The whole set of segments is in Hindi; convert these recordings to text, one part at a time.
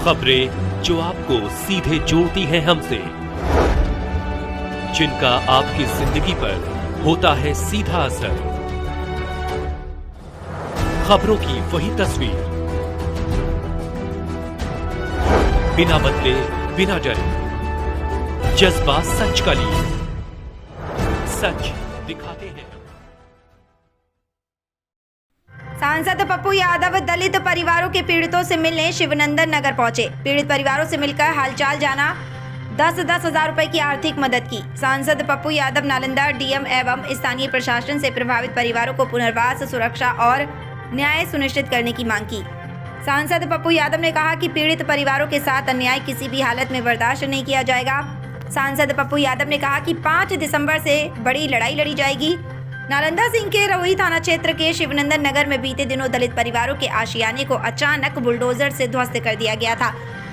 खबरें जो आपको सीधे जोड़ती हैं हमसे, जिनका आपकी जिंदगी पर होता है सीधा असर। खबरों की वही तस्वीर, बिना बदले बिना डरे, जज्बा सच का लिए, सच दिखाते हैं। सांसद पप्पू यादव दलित परिवारों के पीड़ितों से मिलने शिवनंदन नगर पहुंचे। पीड़ित परिवारों से मिलकर हालचाल जाना, 10-10 हजार रुपए की आर्थिक मदद की। सांसद पप्पू यादव नालंदा डीएम एवं स्थानीय प्रशासन से प्रभावित परिवारों को पुनर्वास, सुरक्षा और न्याय सुनिश्चित करने की मांग की। सांसद पप्पू यादव ने कहा कि पीड़ित परिवारों के साथ अन्याय किसी भी हालत में बर्दाश्त नहीं किया जाएगा। सांसद पप्पू यादव ने कहा कि 5 दिसंबर से बड़ी लड़ाई लड़ी जाएगी। नालंदा सिंह के रवोई थाना क्षेत्र के शिवनंदन नगर में बीते दिनों दलित परिवारों के आशियाने को अचानक बुलडोजर से ध्वस्त कर दिया गया था।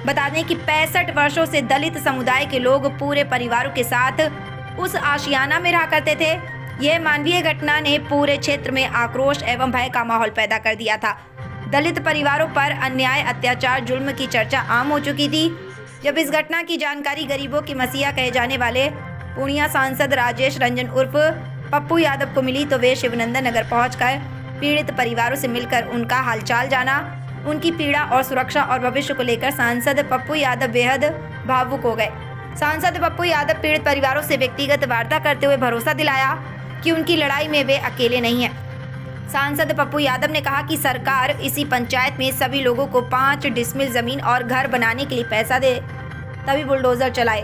बता दें कि 65 वर्षों से दलित समुदाय के लोग पूरे परिवारों के साथ उस आशियाना में रहा करते थे। यह मानवीय घटना ने पूरे क्षेत्र में आक्रोश एवं भय का माहौल पैदा कर दिया था। दलित परिवारों पर अन्याय, अत्याचार, जुल्म की चर्चा आम हो चुकी थी। जब इस घटना की जानकारी गरीबों की मसीहा कहे जाने वाले पूर्णिया सांसद राजेश रंजन उर्फ पप्पू यादव को मिली तो वे शिवनंदन नगर पहुंचकर पीड़ित परिवारों से मिलकर उनका हालचाल जाना, उनकी पीड़ा और सुरक्षा और भविष्य को लेकर सांसद पप्पू यादव बेहद भावुक हो गए। सांसद पप्पू यादव पीड़ित परिवारों से व्यक्तिगत वार्ता करते हुए भरोसा दिलाया कि उनकी लड़ाई में वे अकेले नहीं हैं। सांसद पप्पू यादव ने कहा कि सरकार इसी पंचायत में सभी लोगों को 5 डिसमिल जमीन और घर बनाने के लिए पैसा दे, तभी बुलडोजर चलाए,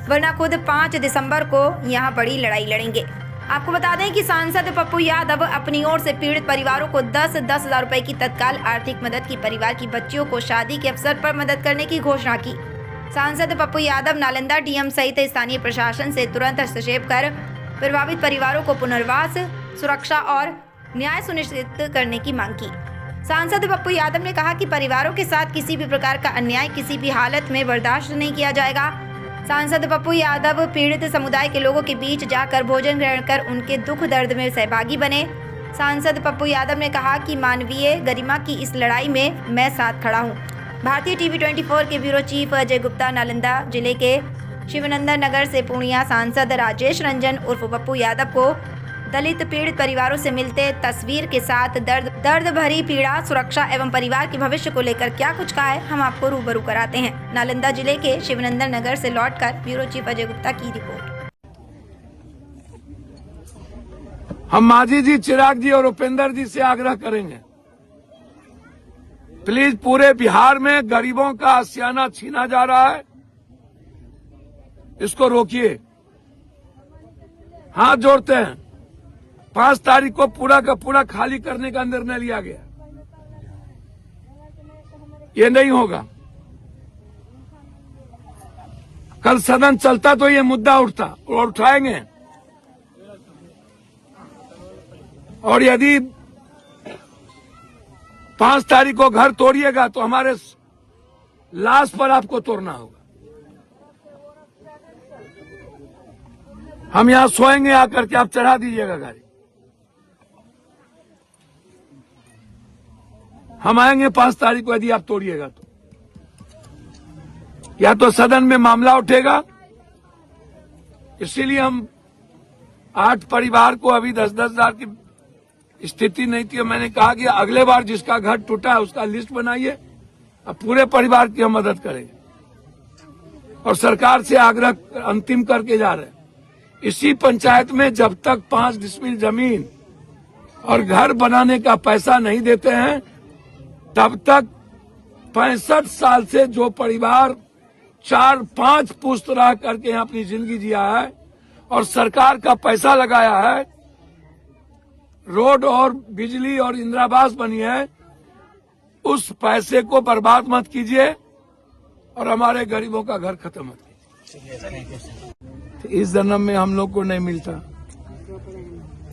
वरना खुद 5 दिसंबर को यहाँ बड़ी लड़ाई लड़ेंगे। आपको बता दें कि सांसद पप्पू यादव अपनी ओर से पीड़ित परिवारों को 10-10 हजार रुपए की तत्काल आर्थिक मदद की, परिवार की बच्चियों को शादी के अवसर पर मदद करने की घोषणा की। सांसद पप्पू यादव नालंदा डीएम सहित स्थानीय प्रशासन से तुरंत हस्तक्षेप कर प्रभावित परिवारों को पुनर्वास, सुरक्षा और न्याय सुनिश्चित करने की मांग की। सांसद पप्पू यादव ने कहा कि परिवारों के साथ किसी भी प्रकार का अन्याय किसी भी हालत में बर्दाश्त नहीं किया जाएगा। सांसद पप्पू यादव पीड़ित समुदाय के लोगों के बीच जाकर भोजन ग्रहण कर उनके दुख दर्द में सहभागी बने। सांसद पप्पू यादव ने कहा कि मानवीय गरिमा की इस लड़ाई में मैं साथ खड़ा हूं। भारतीय टीवी 24 के ब्यूरो चीफ अजय गुप्ता नालंदा जिले के शिवनंदन नगर से पूर्णिया सांसद राजेश रंजन उर्फ पप्पू यादव को दलित पीड़ित परिवारों से मिलते तस्वीर के साथ दर्द भरी पीड़ा, सुरक्षा एवं परिवार के भविष्य को लेकर क्या कुछ कहा है, हम आपको रूबरू कराते हैं। नालंदा जिले के शिवनंदन नगर से लौटकर ब्यूरो चीफ अजय गुप्ता की रिपोर्ट। हम मांझी जी, चिराग जी और उपेंद्र जी से आग्रह करेंगे, प्लीज पूरे बिहार में गरीबों का आशियाना छीना जा रहा है, इसको रोकिए। हाथ जोड़ते हैं। 5 तारीख को पूरा का पूरा खाली करने का निर्णय लिया गया। ये नहीं होगा। कल सदन चलता तो ये मुद्दा उठता और उठाएंगे। और यदि 5 तारीख को घर तोड़िएगा तो हमारे लाश पर आपको तोड़ना होगा। हम यहां सोएंगे आकर के, आप चढ़ा दीजिएगा गाड़ी। हम आएंगे 5 तारीख को, यदि आप तोड़िएगा तो या तो सदन में मामला उठेगा। इसीलिए हम 8 परिवार को अभी 10-10 हजार की स्थिति नहीं थी। मैंने कहा कि अगले बार जिसका घर टूटा है उसका लिस्ट बनाइए, अब पूरे परिवार की हम मदद करेंगे। और सरकार से आग्रह अंतिम करके जा रहे हैं, इसी पंचायत में जब तक 5 डिसमिल जमीन और घर बनाने का पैसा नहीं देते हैं, तब तक 65 साल से जो परिवार 4-5 पुश्त रह करके यहाँ अपनी जिंदगी जिया है और सरकार का पैसा लगाया है, रोड और बिजली और इंदिरावास बनी है, उस पैसे को बर्बाद मत कीजिए और हमारे गरीबों का घर खत्म मत कीजिए। इस जन्म में हम लोग को नहीं मिलता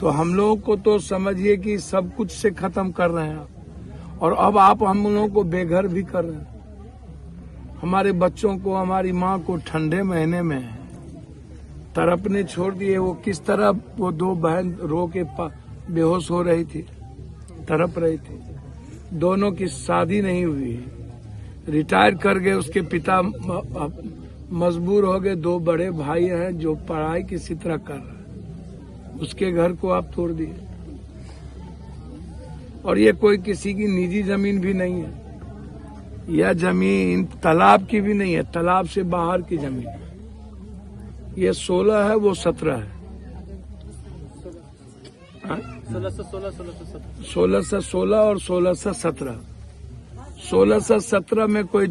तो हम लोगों को तो समझिए कि सब कुछ से खत्म कर रहे हैं आप, और अब आप हम लोगों को बेघर भी कर रहे हैं। हमारे बच्चों को, हमारी माँ को ठंडे महीने में तड़पने छोड़ दिए। वो किस तरह वो 2 बहन रो के बेहोश हो रही थी, तड़प रही थी। दोनों की शादी नहीं हुई है, रिटायर कर गए, उसके पिता मजबूर हो गए, 2 बड़े भाई हैं जो पढ़ाई किसी तरह कर रहे हैं, उसके घर को आप तोड़ दिए। और ये कोई किसी की निजी जमीन भी नहीं है, यह जमीन तालाब की भी नहीं है, तालाब से बाहर की जमीन है। ये 16 है, वो 17 है। 16 से 16 और 16 से 17। 16 से 17 में कोई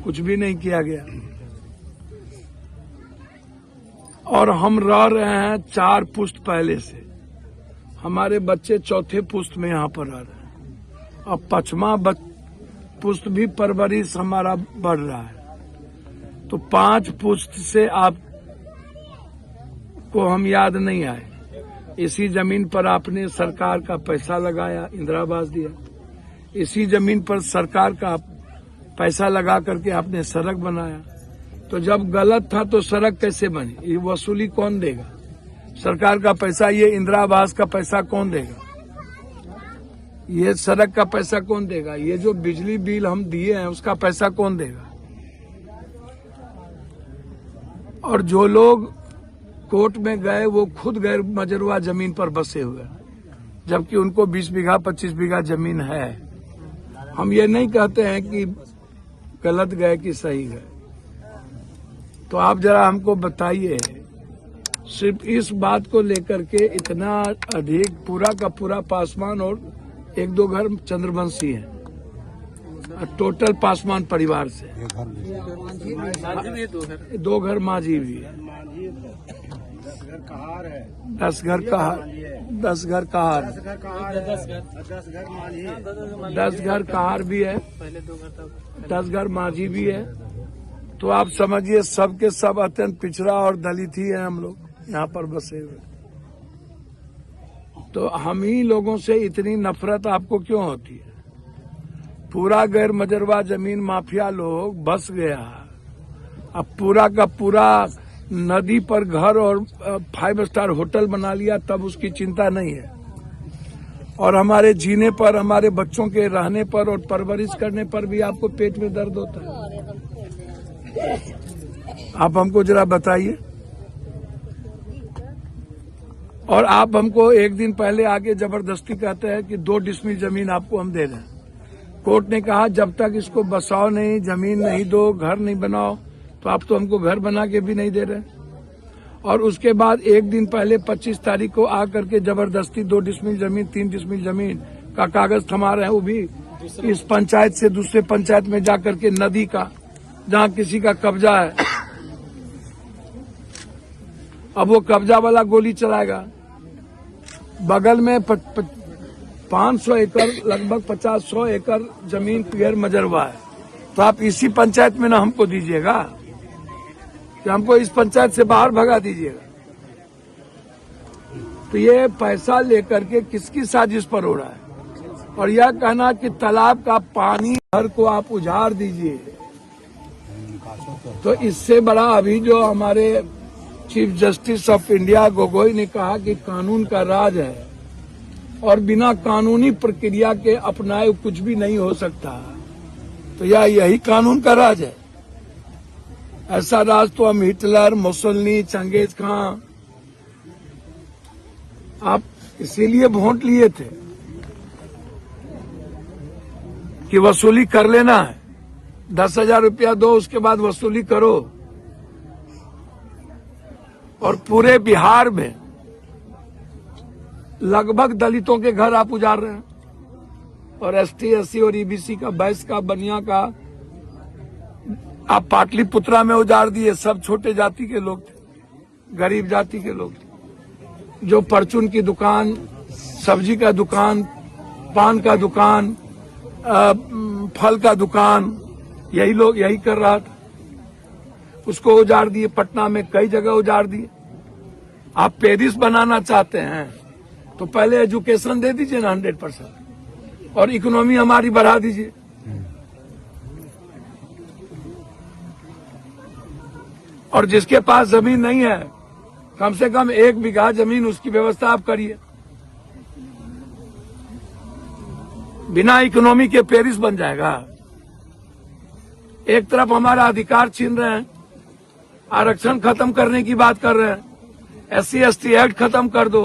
कुछ भी नहीं किया गया। और हम रह रहे हैं 4 पुश्त पहले से, हमारे बच्चे 4थे पुश्त में यहाँ पर आ रहे हैं। अब 5वां पुश्त भी परवरिश हमारा बढ़ रहा है। तो 5 पुश्त से आप को हम याद नहीं आए। इसी जमीन पर आपने सरकार का पैसा लगाया, इंदिरा आवास दिया। इसी जमीन पर सरकार का पैसा लगा करके आपने सड़क बनाया। तो जब गलत था तो सड़क कैसे बनी? ये वसूली कौन देगा? सरकार का पैसा, ये इंदिरा आवास का पैसा कौन देगा? ये सड़क का पैसा कौन देगा? ये जो बिजली बिल हम दिए हैं उसका पैसा कौन देगा? और जो लोग कोर्ट में गए वो खुद गैर मजरूआ जमीन पर बसे हुए, जबकि उनको 20 बीघा 25 बीघा जमीन है। हम ये नहीं कहते हैं कि गलत गए कि सही गए। तो आप जरा हमको बताइए, सिर्फ इस बात को लेकर के इतना अधिक, पूरा का पूरा पासवान और 1-2 घर चंद्रवंशी है, टोटल पासवान परिवार से 2 घर मांझी भी है, 10 घर कहार, 10 घर कहार, 10 घर कहार भी है, 10 घर मांझी भी है। तो आप समझिए सब के सब अत्यंत पिछड़ा और दलित ही है हम लोग यहाँ पर बसे हुए। तो हम ही लोगों से इतनी नफरत आपको क्यों होती है? पूरा गैर मजरवा जमीन माफिया लोग बस गया, अब पूरा का पूरा नदी पर घर और 5 स्टार होटल बना लिया, तब उसकी चिंता नहीं है। और हमारे जीने पर, हमारे बच्चों के रहने पर और परवरिश करने पर भी आपको पेट में दर्द होता है। आप हमको जरा बताइए। और आप हमको एक दिन पहले आके जबरदस्ती कहते हैं कि 2 डिसमिल जमीन आपको हम दे दें। कोर्ट ने कहा जब तक इसको बसाओ नहीं, जमीन नहीं दो, घर नहीं बनाओ, तो आप तो हमको घर बना के भी नहीं दे रहे। और उसके बाद एक दिन पहले 25 तारीख को आकर के जबरदस्ती 2 डिसमिल जमीन, 3 डिसमिल जमीन का कागज थमा रहे हैं, वो भी इस पंचायत से दूसरे पंचायत में जाकर के, नदी का जहाँ किसी का कब्जा है। अब वो कब्जा वाला गोली चलाएगा। बगल में 500 एकड़, लगभग 50-100 एकड़ जमीन गैर मजरवा है। तो आप इसी पंचायत में ना हमको दीजिएगा कि हमको इस पंचायत से बाहर भगा दीजिएगा। तो ये पैसा लेकर के किसकी साजिश पर हो रहा है? और यह कहना कि तालाब का पानी घर को आप उजाड़ दीजिए, तो इससे बड़ा अभी जो हमारे chief justice of India Gogoi ने कहा कि कानून का राज है और बिना कानूनी प्रक्रिया के अपनाए कुछ भी नहीं हो सकता, तो यही कानून का राज है। ऐसा राज तो हम हिटलर, मुसोलिनी, चंगेज खां, आप इसीलिए वोट लिए थे कि वसूली कर लेना है, 10,000 रुपया दो, उसके बाद वसूली करो। और पूरे बिहार में लगभग दलितों के घर आप उजाड़ रहे हैं, और ST, SC और EBC का, बैस का, बनिया का आप पाटलिपुत्रा में उजाड़ दिए। सब छोटे जाति के लोग थे, गरीब जाति के लोग थे, जो परचून की दुकान, सब्जी का दुकान, पान का दुकान, फल का दुकान, यही लोग यही कर रहा था, उसको उजाड़ दिए। पटना में कई जगह उजाड़ दिए। आप पेरिस बनाना चाहते हैं तो पहले एजुकेशन दे दीजिए ना 100%, और इकोनॉमी हमारी बढ़ा दीजिए। और जिसके पास जमीन नहीं है, कम से कम 1 बीघा जमीन उसकी व्यवस्था आप करिए। बिना इकोनॉमी के पेरिस बन जाएगा। एक तरफ हमारा अधिकार छीन रहे हैं, आरक्षण खत्म करने की बात कर रहे हैं, SC/ST एक्ट खत्म कर दो।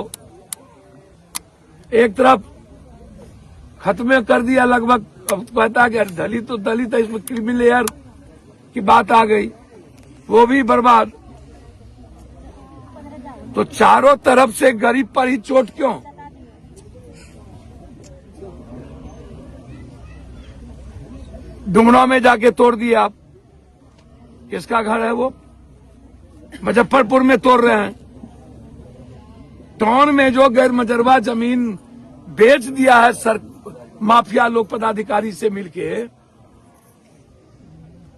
एक तरफ खत्म कर दिया लगभग, अब कहता है कि दलित तो दलित है, इसमें क्रीमी लेयर की बात आ गई, वो भी बर्बाद। तो चारों तरफ से गरीब पर ही चोट क्यों? डुमराव में जाके तोड़ दिए आप, किसका घर है वो? मुजफ्फरपुर में तोड़ रहे हैं। टाउन में जो गैर मजरवा जमीन बेच दिया है सर माफिया लोग पदाधिकारी से मिलके,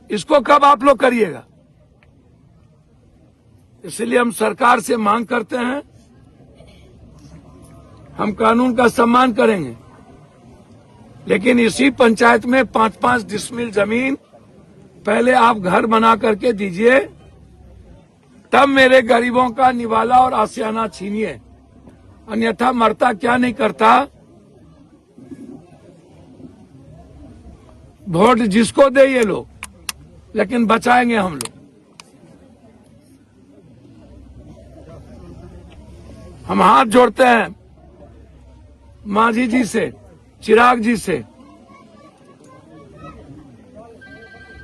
इसको कब आप लोग करिएगा? इसलिए हम सरकार से मांग करते हैं, हम कानून का सम्मान करेंगे, लेकिन इसी पंचायत में 5-5 डिसमिल जमीन पहले आप घर बना करके दीजिए, तब मेरे गरीबों का निवाला और आशियाना छीनिए। अन्यथा मरता क्या नहीं करता। वोट जिसको दे ये लोग, लेकिन बचाएंगे हम लोग। हम हाथ जोड़ते हैं मांझी जी से, चिराग जी से,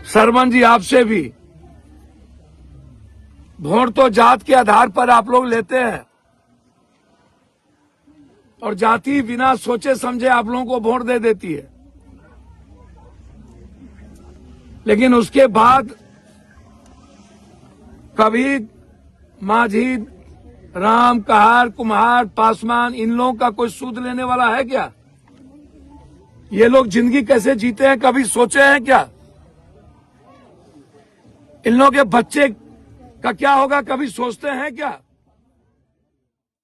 सरवन जी आपसे भी। वोट तो जात के आधार पर आप लोग लेते हैं, और जाति बिना सोचे समझे आप लोगों को वोट दे देती है, लेकिन उसके बाद कभी मांझी, राम, कहार, कुम्हार, पासवान, इन लोगों का कोई सूद लेने वाला है क्या? ये लोग जिंदगी कैसे जीते हैं कभी सोचे हैं क्या? इन लोगों के बच्चे का क्या होगा कभी सोचते हैं क्या?